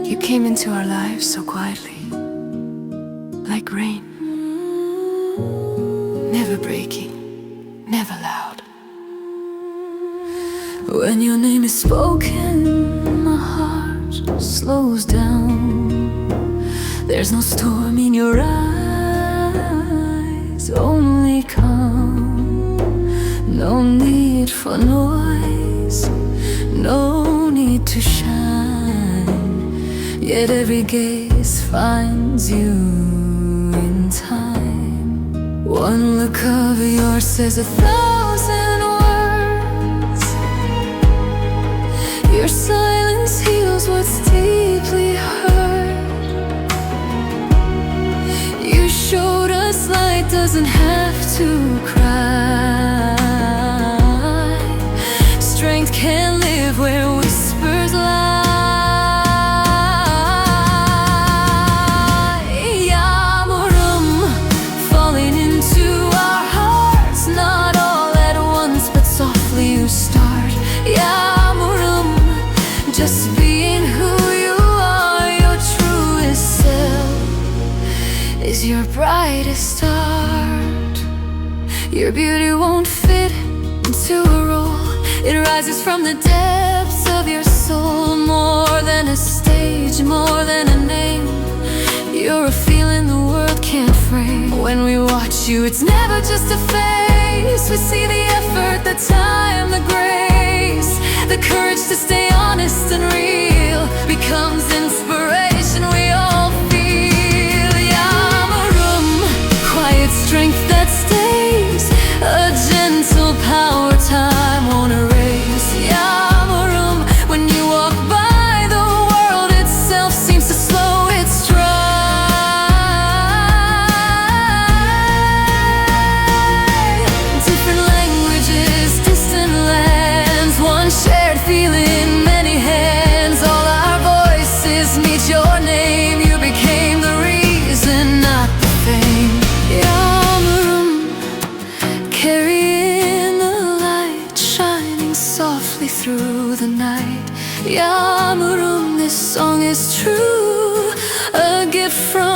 You came into our lives so quietly, like rain, never breaking, never loud. When your name is spoken, my heart slows down. There's no storm in your eyes, only calm. No need for noise, no need to shine. Yet every gaze finds you in time. One look of yours says 1,000 words. Your silence heals what's deeply hurt. You showed us light doesn't have to cry. Strength can live where whispers lie. Yağmurum falling into our hearts, not all at once, but softly you start. Yağmurum, just being who you are, your truest self is your brightest start. Your beauty won't fit into a role. It rises from the depths of your soul. More than a stage, more than a name. You're a feeling the world can't frame. When we watch you, it's never just a face. We see the effort, the time, the grace. The courage to stay honest and real becomes inspiration we all feel. Yağmurum, quiet strength that stays. A gentle power time won't erase. Yağmurum, when you walk by, the world itself seems to slow its stride. Different languages, distant lands, one shared feeling, many hands. All our voices meet your name. You became the reason, not the fame. Yağmurum, carrying the light, shining softly through the night. Yağmurum, this song is true, a gift from